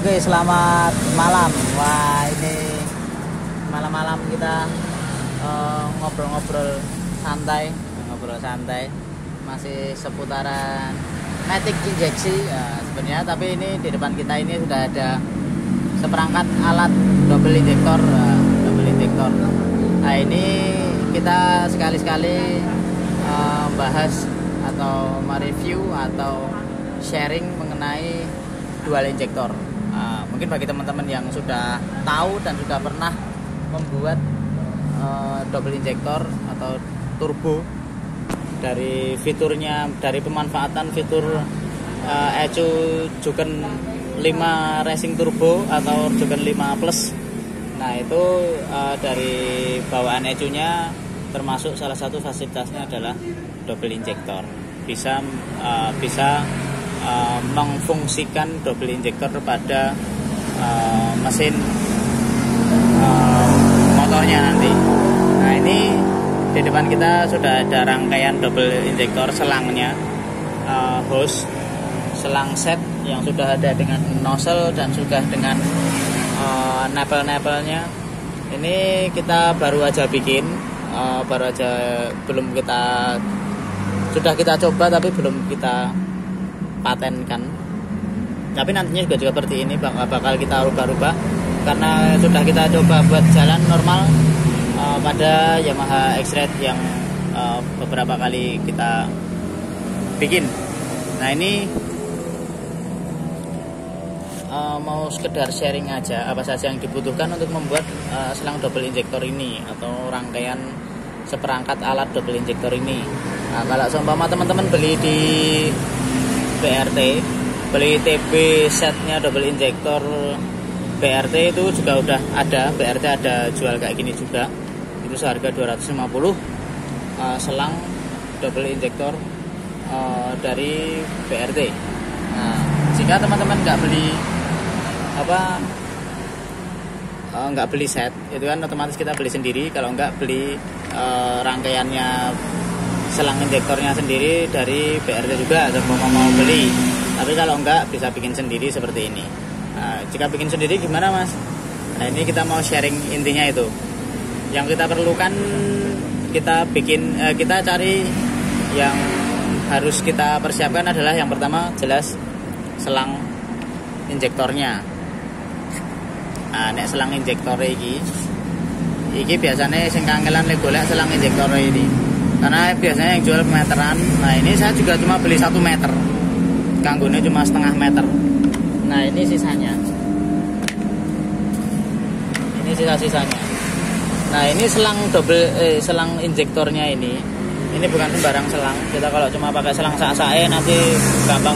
Oke, selamat malam. Wah, ini malam-malam kita ngobrol-ngobrol santai, masih seputaran matic injeksi ya, sebenarnya. Tapi ini di depan kita ini sudah ada seperangkat alat double injektor. Nah, ini kita sekali-sekali bahas atau mereview atau sharing mengenai dual injektor. Mungkin bagi teman-teman yang sudah tahu dan sudah pernah membuat double injektor atau turbo, dari fiturnya, dari pemanfaatan fitur ECU Juken 5 Racing Turbo atau Juken 5 Plus. Nah, itu dari bawaan ECU-nya termasuk salah satu fasilitasnya adalah double injektor. Bisa memfungsikan double injektor pada mesin motornya nanti. Nah, ini di depan kita sudah ada rangkaian double injektor selangnya, hose, selang set yang sudah ada dengan nozzle dan sudah dengan nipple-nipple-nya. Ini kita baru aja bikin, sudah kita coba tapi belum kita patenkan. Tapi nantinya juga seperti ini bakal kita rubah-rubah, karena sudah kita coba buat jalan normal pada Yamaha X-Ride yang beberapa kali kita bikin. Nah, ini mau sekedar sharing aja apa saja yang dibutuhkan untuk membuat selang double injektor ini atau rangkaian seperangkat alat double injektor ini. Nah, kalau seumpama teman-teman beli di BRT, beli TB setnya double injektor BRT itu juga udah ada, BRT ada jual kayak gini juga. Itu seharga 250 selang double injektor dari BRT. Nah, jika teman-teman nggak beli set, itu kan otomatis kita beli sendiri. Kalau nggak beli rangkaiannya selang injektornya sendiri dari BRT juga, atau mau beli. Tapi kalau enggak, bisa bikin sendiri seperti ini. Nah, jika bikin sendiri gimana, Mas? Nah, ini kita mau sharing intinya itu. Yang kita perlukan, kita cari yang harus kita persiapkan adalah yang pertama jelas selang injektornya. Nah, nek selang injektor iki biasanya sing kangelan nek golek selang injektor ini. Karena biasanya yang jual meteran. Nah, ini saya juga cuma beli 1 meter, kanggone cuma setengah meter. Nah, ini sisanya, ini sisa-sisanya. Nah, ini selang selang injektornya ini bukan sembarang selang. Kita kalau cuma pakai selang sak-sake nanti gampang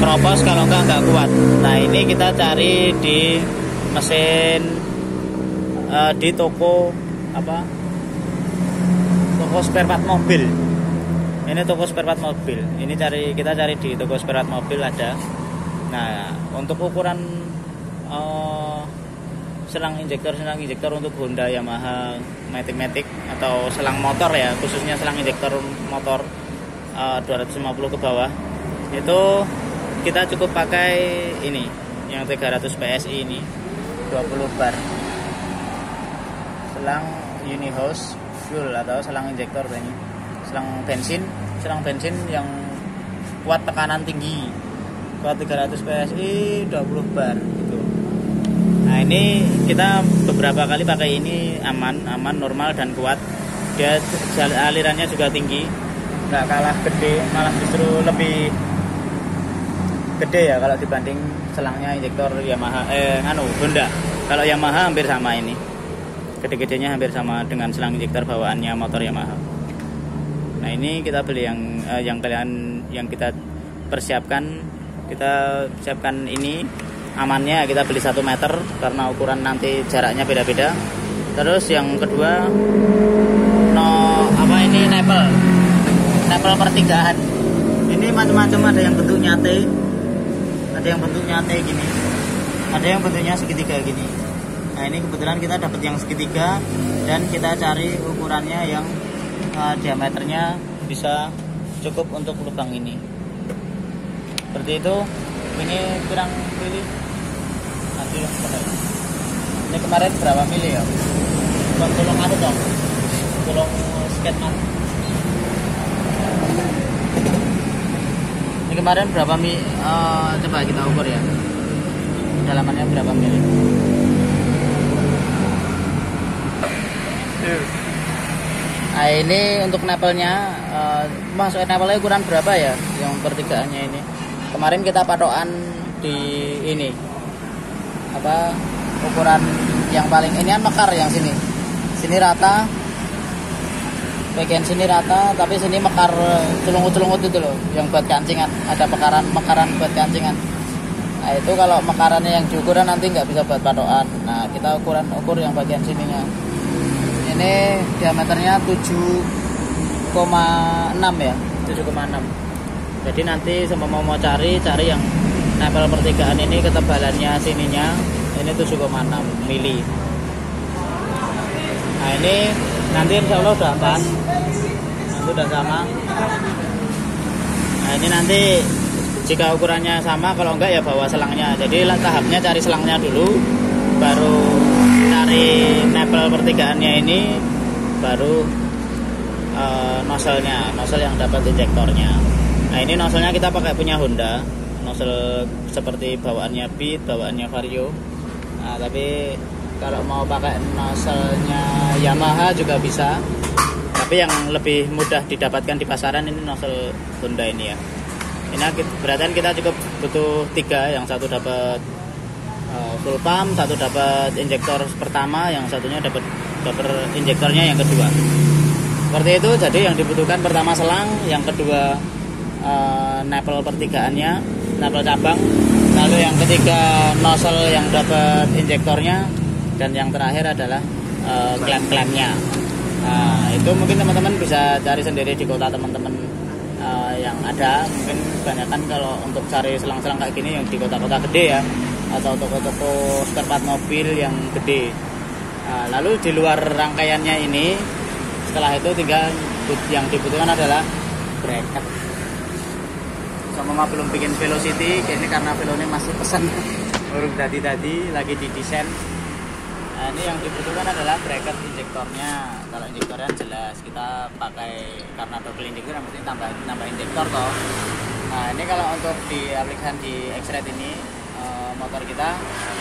keropos, kalau enggak kuat. Nah, ini kita cari di mesin di toko toko spare part mobil. Ini toko spare part mobil. Kita cari di toko spare part mobil ada. Nah, untuk ukuran selang injektor untuk Honda, Yamaha, Matic atau selang motor ya, khususnya selang injektor motor 250 ke bawah, itu kita cukup pakai ini yang 300 PSI ini 20 bar selang Unihose fuel atau selang injektor ini, selang bensin yang kuat tekanan tinggi, kuat 300 PSI 20 bar gitu. Nah, ini kita beberapa kali pakai ini, aman, normal dan kuat. Dia alirannya juga tinggi, nggak kalah gede, malah justru lebih gede ya kalau dibanding selangnya injektor Yamaha Honda. Kalau Yamaha hampir sama, ini gede-gedenya hampir sama dengan selang injektor bawaannya motor Yamaha. Nah, ini kita beli yang kita persiapkan. Kita siapkan ini amannya, kita beli 1 meter karena ukuran nanti jaraknya beda-beda. Terus yang kedua, ini nipple pertigaan. Ini macam-macam, ada yang bentuknya T, ada yang bentuknya T gini, ada yang bentuknya segitiga gini. Nah, ini kebetulan kita dapat yang segitiga dan kita cari ukurannya yang diameternya bisa cukup untuk lubang ini. Seperti itu. Ini kurang pilih nanti bener. Ini kemarin berapa mili ya? Tolong anu dong, tolong sketman. Ini kemarin berapa mili? Coba kita ukur ya, kedalamannya berapa mili. Nah ini untuk napelnya, masuk napelnya ukuran berapa ya yang pertigaannya ini. Kemarin kita patokan di ini apa ukuran yang paling ini kan mekar yang sini rata, bagian sini rata tapi sini mekar celungut-celungut itu loh yang buat kancingan, ada mekaran buat kancingan. Nah itu kalau mekarannya yang diukuran nanti nggak bisa buat patokan. Nah kita ukur yang bagian sininya. Ini diameternya 7,6 ya, 7,6. Jadi nanti sama mau cari yang nempel pertigaan ini ketebalannya sininya ini 7,6 mili. Nah ini nanti insya Allah udah pas, nanti udah sama. Nah ini nanti jika ukurannya sama, kalau enggak ya bawa selangnya. Jadi tahapnya cari selangnya dulu, baru cari nempel pertigaannya ini, baru nozzle yang dapat injektornya. Nah ini nozzle-nya kita pakai punya Honda, nozzle seperti bawaannya Beat, bawaannya Vario. Nah tapi kalau mau pakai nozzle-nya Yamaha juga bisa, tapi yang lebih mudah didapatkan di pasaran ini nozzle Honda ini ya. Ini berarti kita cukup butuh 3, yang satu dapat full pump, satu dapat injektor pertama, yang satunya dapat injektornya yang kedua. Seperti itu. Jadi yang dibutuhkan pertama selang, yang kedua nempel pertigaannya, nempel cabang, lalu yang ketiga nozzle yang dapat injektornya, dan yang terakhir adalah klem-klemnya. Nah itu mungkin teman-teman bisa cari sendiri di kota teman-teman yang ada. Mungkin kebanyakan kalau untuk cari selang-selang kayak gini yang di kota-kota gede ya, atau toko-toko spare part mobil yang gede. Nah, lalu di luar rangkaiannya ini, setelah itu tinggal yang dibutuhkan adalah bracket. Sama belum bikin velocity, ini karena velonya masih pesan baru tadi lagi didesain. Nah, ini yang dibutuhkan adalah bracket injektornya. Kalau injektornya jelas kita pakai, karena double injektor yang penting tambah injektor toh. Nah ini kalau untuk diaplikasikan di X-Red ini motor kita,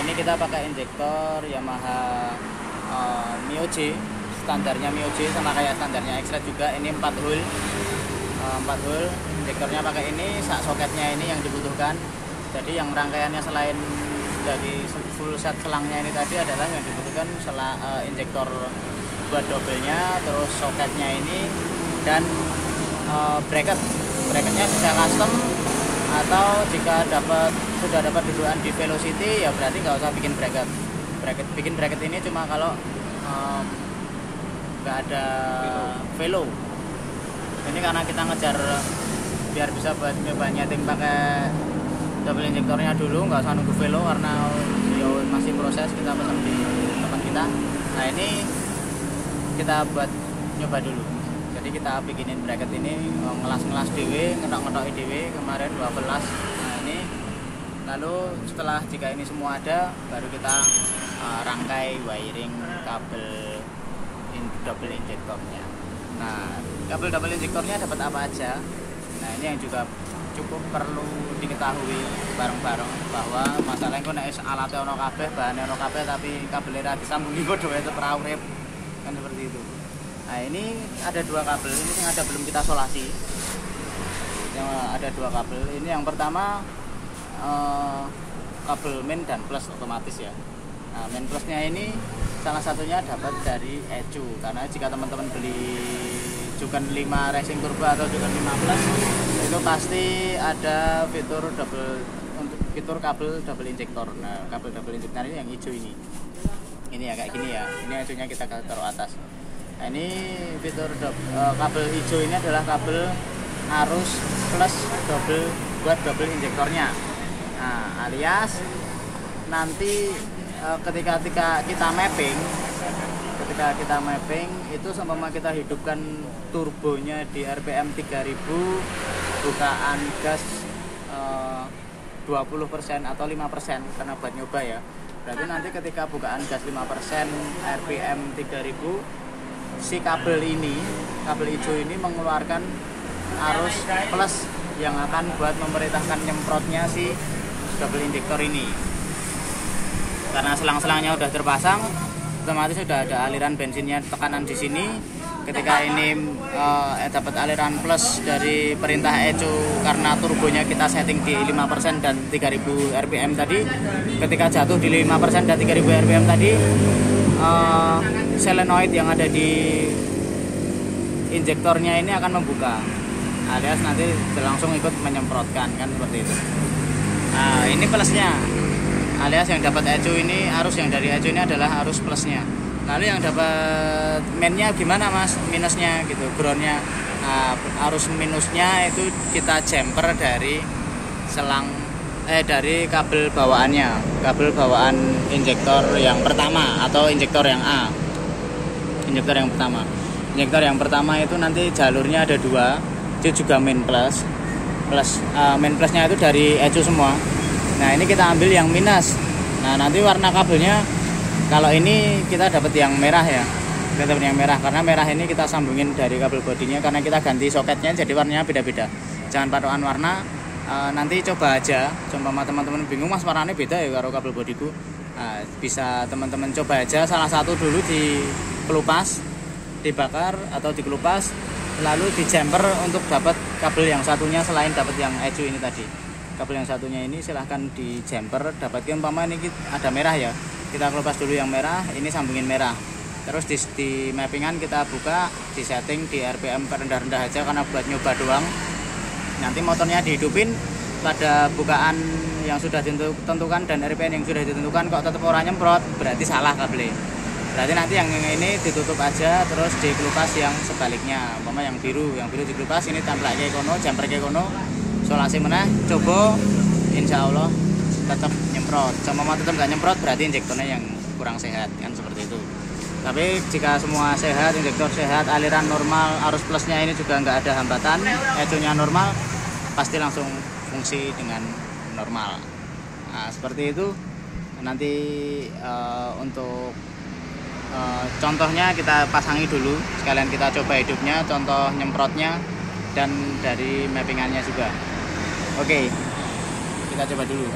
ini kita pakai injektor Yamaha Mio J, standarnya Mio J sama kayak standarnya X-Red juga. Ini 4 hole, 4 hole injektornya pakai ini. Sak soketnya ini yang dibutuhkan. Jadi yang rangkaiannya selain dari full set selangnya ini tadi adalah yang dibutuhkan injektor buat double-nya, terus soketnya ini, dan bracketnya bisa custom, atau jika sudah dapat duluan di Velocity ya berarti nggak usah bikin bikin bracket ini cuma kalau nggak ada velo. Ini karena kita ngejar biar bisa buat nyoba nyeting pakai double injektornya dulu, nggak usah nunggu velo karena masih proses, kita pesan di teman kita. Nah ini kita buat nyoba dulu. Jadi kita bikinin bracket ini, ngelas dewe, ngetok dewe kemarin 12. Nah ini lalu setelah jika ini semua ada, baru kita rangkai wiring kabel double injektornya. Nah kabel double injektornya dapat apa aja? Nah ini yang juga cukup perlu diketahui bareng-bareng, bahwa masalahnya kok nek alatnya ono kabeh, bahannya ono kabeh, tapi kabelnya ra disambungi kok dhewe tetep ra urip. Kan seperti itu. Nah ini ada 2 kabel ini yang ada belum kita solasi. Yang ada 2 kabel ini, yang pertama kabel main dan plus otomatis ya. Nah main plusnya ini salah satunya dapat dari ECU, karena jika teman-teman beli Juken 5 Racing Turbo atau Juken 5 Plus itu pasti ada fitur kabel double injektor. Nah kabel double injektor ini yang hijau ini ya kayak gini ya, ini ECU-nya kita taruh atas. Nah ini fitur kabel hijau ini adalah kabel arus plus buat double injektornya. Nah alias nanti ketika kita mapping itu sama kita hidupkan turbonya di RPM 3000, bukaan gas 20% atau 5% karena buat nyoba ya. Berarti nanti ketika bukaan gas 5% RPM 3000, si kabel hijau ini mengeluarkan arus plus yang akan buat memerintahkan nyemprotnya si double injektor ini. Karena selang-selangnya udah terpasang, otomatis sudah ada aliran bensinnya, tekanan di sini. Ketika ini dapat aliran plus dari perintah ECU karena turbonya kita setting di 5% dan 3000 rpm tadi, ketika jatuh di 5% dan 3000 rpm tadi, solenoid yang ada di injektornya ini akan membuka, alias nanti langsung ikut menyemprotkan, kan seperti itu. Nah, ini plusnya, alias yang dapat ECU ini, arus yang dari ECU ini adalah arus plusnya. Lalu yang dapat mainnya gimana mas? Minusnya gitu, groundnya. Nah, arus minusnya itu kita jumper dari dari kabel bawaannya, kabel bawaan injektor yang pertama atau injektor yang A. Injektor yang pertama. Injektor yang pertama itu nanti jalurnya ada 2, itu juga main plus. Main plusnya itu dari ECU semua. Nah, ini kita ambil yang minus. Nah, nanti warna kabelnya, kalau ini kita dapat yang merah ya, kita dapat yang merah karena merah ini kita sambungin dari kabel bodinya, karena kita ganti soketnya jadi warnanya beda-beda. Jangan patokan warna, nanti coba aja, coba teman-teman bingung mas warnanya beda ya karo kabel bodiku. Nah, bisa teman-teman coba aja salah satu dulu dikelupas, dibakar atau dikelupas, lalu di jumper untuk dapat kabel yang satunya selain dapat yang ECU ini tadi. Kabel yang satunya ini silahkan di jumper, dapatkan umpama ini ada merah ya, kita kelupas dulu yang merah, ini sambungin merah, terus di mappingan kita buka, di setting di RPM rendah-rendah aja karena buat nyoba doang. Nanti motornya dihidupin pada bukaan yang sudah ditentukan dan RPM yang sudah ditentukan, kok tetap orang nyemprot, berarti salah kabelnya. Berarti nanti yang ini ditutup aja, terus dikelupas yang sebaliknya, umpama yang biru dikelupas, ini template kayak kono, jumper kayak kono, solasi meneh, coba insya Allah tetap nyemprot. Sama tetap nggak nyemprot berarti injektornya yang kurang sehat, kan seperti itu. Tapi jika semua sehat, injektor sehat, aliran normal, arus plusnya ini juga nggak ada hambatan, ECU-nya normal, pasti langsung fungsi dengan normal. Nah, seperti itu. Nanti untuk contohnya kita pasangi dulu, sekalian kita coba hidupnya, contoh nyemprotnya dan dari mappingannya juga. Oke, kita coba dulu.